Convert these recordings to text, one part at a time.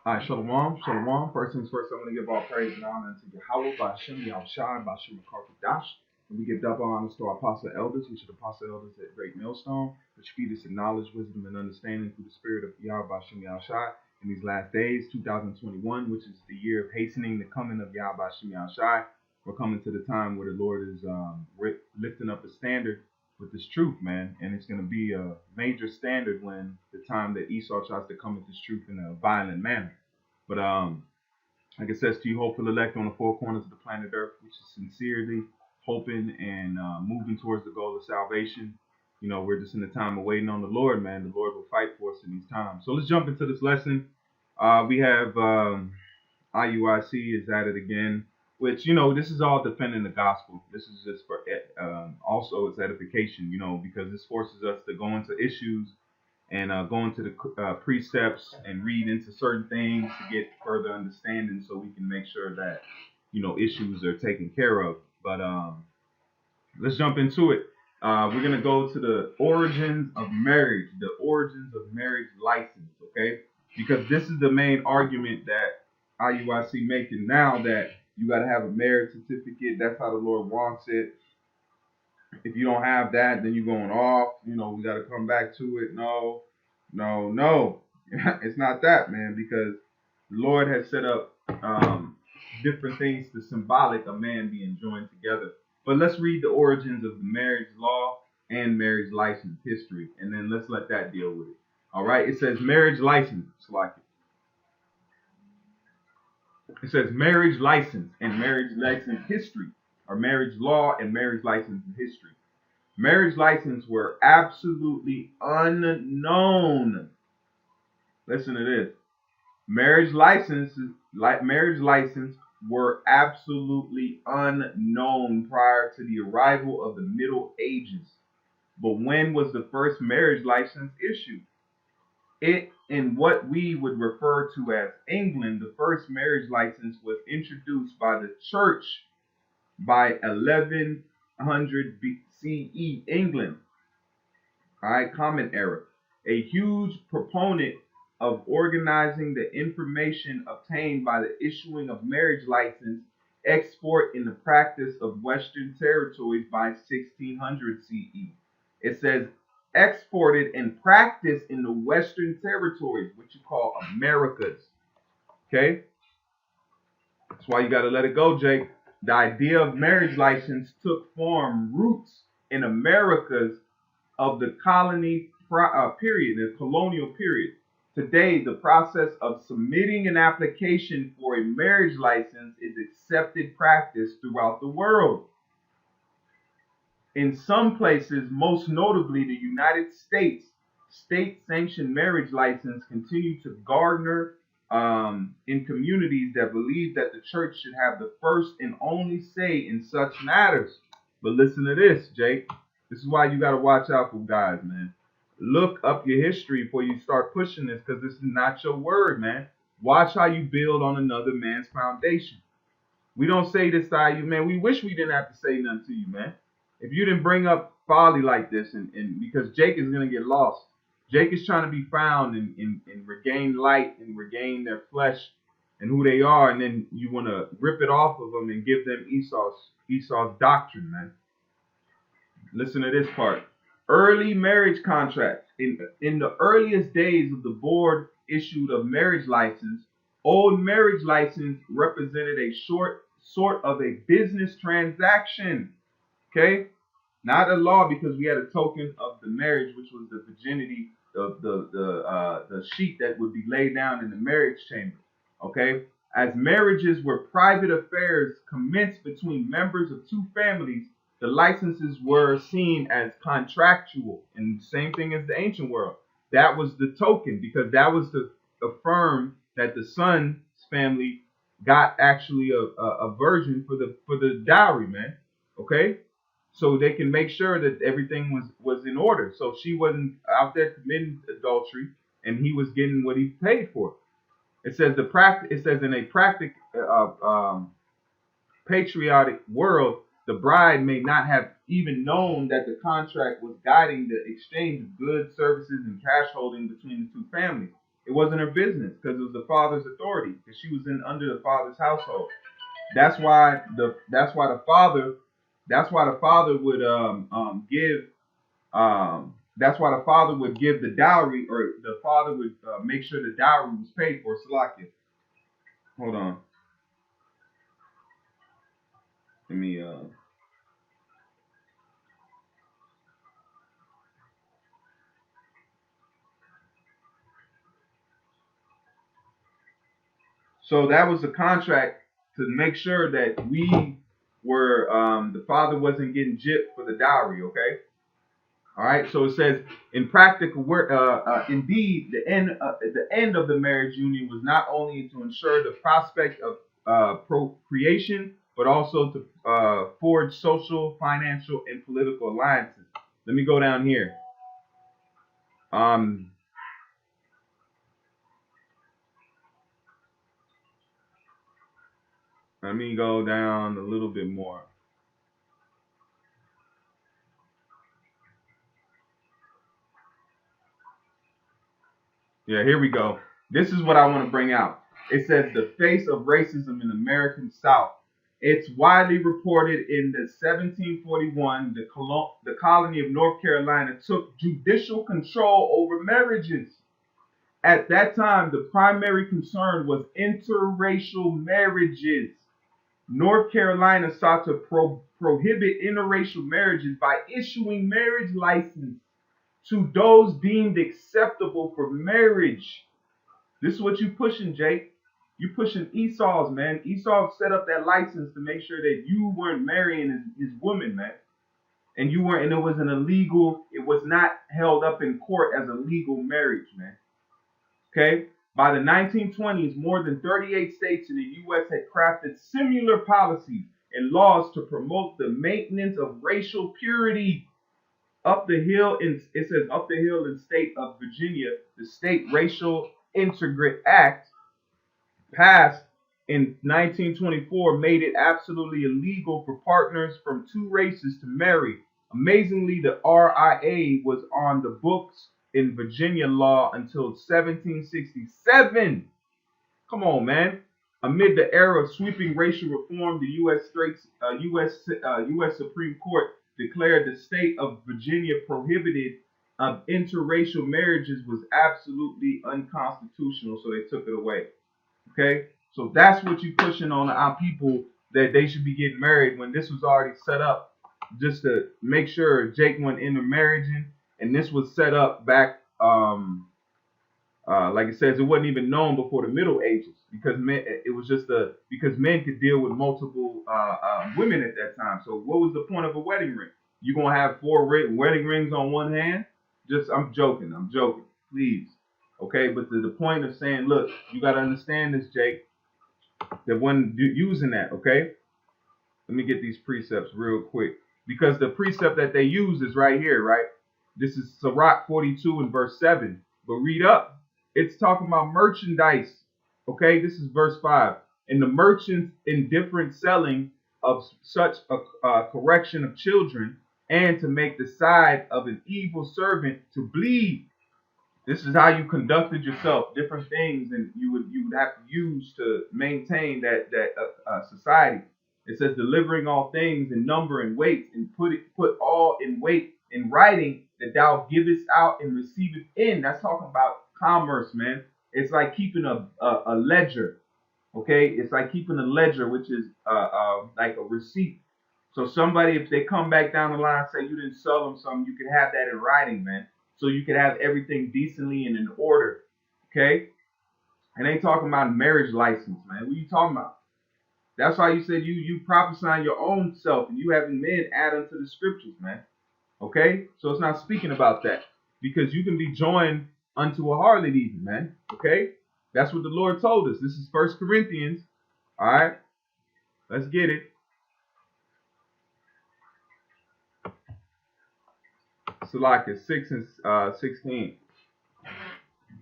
All right, shalom, shalom. First things first, I'm going to give all praise and honor to Yahweh, Ba'Shem, Yahushai, Ba'Shem, Dash. And we give double honors to our apostle elders, which are the apostle elders at Great Millstone, which feed us in knowledge, wisdom, and understanding through the spirit of Yahweh, Ba'Shem, Yahushai. In these last days, 2021, which is the year of hastening the coming of Yahweh, Ba'Shem, Yahushai. We're coming to the time where the Lord is lifting up the standard with this truth, man. And it's going to be a major standard when the time that Esau tries to come with this truth in a violent manner. But like it says to you, hopeful elect on the four corners of the planet Earth, which is sincerely hoping and moving towards the goal of salvation. You know, we're just in the time of waiting on the Lord, man. The Lord will fight for us in these times. So let's jump into this lesson. We have IUIC is at it again, which, you know, this is all defending the gospel. This is just for also its edification, you know, because this forces us to go into issues and go into the precepts and read into certain things to get further understanding so we can make sure that, you know, issues are taken care of. But let's jump into it. We're going to go to the origins of marriage, the origins of marriage license, okay? Because this is the main argument that IUIC making now, that you got to have a marriage certificate. That's how the Lord wants it. If you don't have that, then you're going off. You know, we got to come back to it. No. It's not that, man, because the Lord has set up different things to symbolic a man being joined together. But let's read the origins of the marriage law and marriage license history, and then let's let that deal with it. All right. It says marriage license. It's like it says marriage license and marriage license history, or marriage law and marriage license history. Marriage license were absolutely unknown. Listen to this. Marriage licenses were absolutely unknown prior to the arrival of the Middle Ages. But when was the first marriage license issued? In what we would refer to as England, the first marriage license was introduced by the church by 1100 CE England. All right, Common Era. A huge proponent of organizing the information obtained by the issuing of marriage license export in the practice of Western territories by 1600 CE. It says exported and practiced in the Western territories, what you call Americas. Okay? That's why you got to let it go, Jake. The idea of marriage license took form roots in Americas of the colony period, the colonial period. Today, the process of submitting an application for a marriage license is accepted practice throughout the world. In some places, most notably the United States, state-sanctioned marriage license continue to garner in communities that believe that the church should have the first and only say in such matters. But listen to this, Jake. This is why you got to watch out for guys, man. Look up your history before you start pushing this, because this is not your word, man. Watch how you build on another man's foundation. We don't say this to you, man. We wish we didn't have to say nothing to you, man. If you didn't bring up folly like this, and because Jake is going to get lost. Jake is trying to be found and regain light and regain their flesh and who they are, and then you want to rip it off of them and give them Esau's doctrine, man. Listen to this part. Early marriage contracts. In the earliest days of the board issued of marriage license, old marriage license represented a sort of a business transaction. Okay? Not a law, because we had a token of the marriage, which was the virginity, the sheet that would be laid down in the marriage chamber. Okay? As marriages were private affairs commenced between members of two families, the licenses were seen as contractual, and same thing as the ancient world. That was the token, because that was to affirm that the son's family got actually a virgin for the dowry, man. Okay? So they can make sure that everything was in order. So she wasn't out there committing adultery, and he was getting what he paid for. It says in a patriotic world, the bride may not have even known that the contract was guiding the exchange of goods, services, and cash holding between the two families. It wasn't her business because it was the father's authority, because she was in under the father's household. That's why the father would give that's why the father would give the dowry, or the father would make sure the dowry was paid for. Salakia. Hold on. Let me So that was the contract to make sure that we were the father wasn't getting gypped for the dowry. Okay. All right. So it says in practical work, indeed, the end of the marriage union was not only to ensure the prospect of procreation, but also to forge social, financial, and political alliances. Let me go down here. Um, Let me go down a little bit more. Yeah, here we go. This is what I want to bring out. It says the face of racism in the American South. It's widely reported in the 1741, the colony of North Carolina took judicial control over marriages. At that time, the primary concern was interracial marriages. North Carolina sought to prohibit interracial marriages by issuing marriage license to those deemed acceptable for marriage. This is what you pushing, Jake. You pushing Esau's, man. Esau set up that license to make sure that you weren't marrying his woman, man. And you weren't, and it was an illegal, it was not held up in court as a legal marriage, man. Okay? By the 1920s, more than 38 states in the U.S. had crafted similar policies and laws to promote the maintenance of racial purity. It says up the hill in state of Virginia, the State Racial Integrate Act passed in 1924 made it absolutely illegal for partners from two races to marry. Amazingly, the RIA was on the books in Virginia law until 1767. Come on, man. Amid the era of sweeping racial reform, the U.S. Supreme Court declared the state of Virginia prohibited of interracial marriages was absolutely unconstitutional, so they took it away. Okay, so that's what you pushing on our people, that they should be getting married when this was already set up just to make sure Jake went intermarrying, and this was set up back like it says, it wasn't even known before the Middle Ages, because it was just because men could deal with multiple women at that time. So what was the point of a wedding ring? You gonna have four wedding rings on one hand? I'm joking, please. Okay, but the point of saying, look, you gotta understand this, Jake, that when using that, okay? Let me get these precepts real quick, because the precept that they use is right here, right? This is Sirach 42 and verse 7. But read up. It's talking about merchandise. Okay, this is verse 5. And the merchants indifferent selling of such a correction of children, and to make the side of an evil servant to bleed. This is how you conducted yourself, different things, and you would have to use to maintain that society. It says delivering all things in number and weight, and put all in weight in writing, that thou givest out and receivest in. That's talking about commerce, man. It's like keeping a ledger. Okay, it's like keeping a ledger, which is like a receipt. So somebody, if they come back down the line and say you didn't sell them something, you can have that in writing, man. So you can have everything decently and in order. Okay? And ain't talking about marriage license, man. What are you talking about? That's why you said you prophesying your own self, and you having men add unto the scriptures, man. Okay? So it's not speaking about that. Because you can be joined unto a harlot even, man. Okay? That's what the Lord told us. This is 1 Corinthians. All right? Let's get it. Salaki 6 and 16.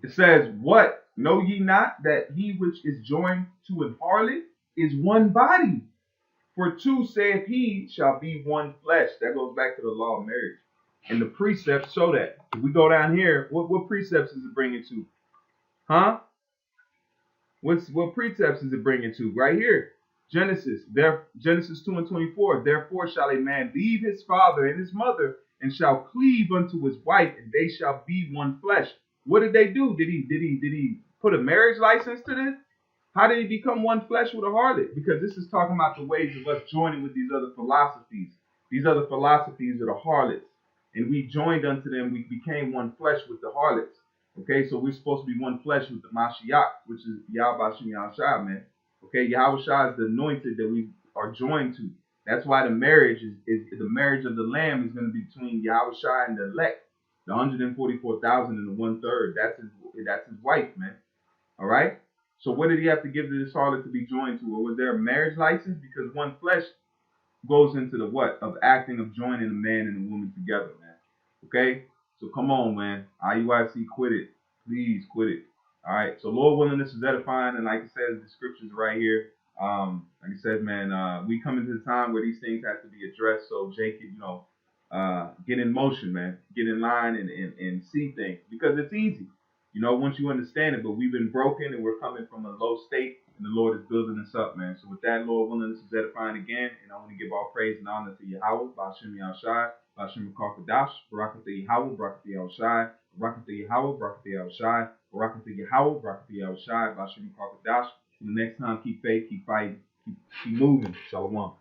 It says, what? Know ye not that he which is joined to an harlot is one body? For two, saith he, shall be one flesh. That goes back to the law of marriage. And the precepts show that. If we go down here, what precepts is it bringing to? Huh? What precepts is it bringing to? Right here. Genesis 2 and 24. Therefore shall a man leave his father and his mother and shall cleave unto his wife, and they shall be one flesh. What did they do? Did he put a marriage license to this? How did he become one flesh with a harlot? Because this is talking about the ways of us joining with these other philosophies. These other philosophies are the harlots. And we joined unto them, we became one flesh with the harlots. Okay, so we're supposed to be one flesh with the Mashiach, which is Yahweh Shem Yahushua, man. Okay, Yahweh Shah is the anointed that we are joined to. That's why the marriage is the marriage of the Lamb is going to be between Yahweh Shah and the elect, the 144,000 and the one third. That's his wife, man. All right. So what did he have to give to this harlot to be joined to? Or was there a marriage license? Because one flesh goes into the what? Of acting of joining a man and a woman together, man. Okay? So come on, man. IUIC, quit it. Please quit it. All right. So Lord willing, this is edifying, and like I said, the scriptures right here. Like I said, man, we come into the time where these things have to be addressed. So Jacob, get in motion, man. Get in line and see things because it's easy. Once you understand it, but we've been broken and we're coming from a low state, and the Lord is building us up, man. So with that, Lord willing, this is edifying again, and I want to give all praise and honor to Yahweh, Ba'ashem Yahushai, Ba'ashem Karkadash, Barakatah Yahweh, Barakatah Yahushai, Barakatah Yahweh, Barakatah Yahushai, Barakatah Yahweh, Barakatah Yahushai, Ba'ashem Karkadash. Till the next time, keep faith, keep fighting, keep moving. Shalom.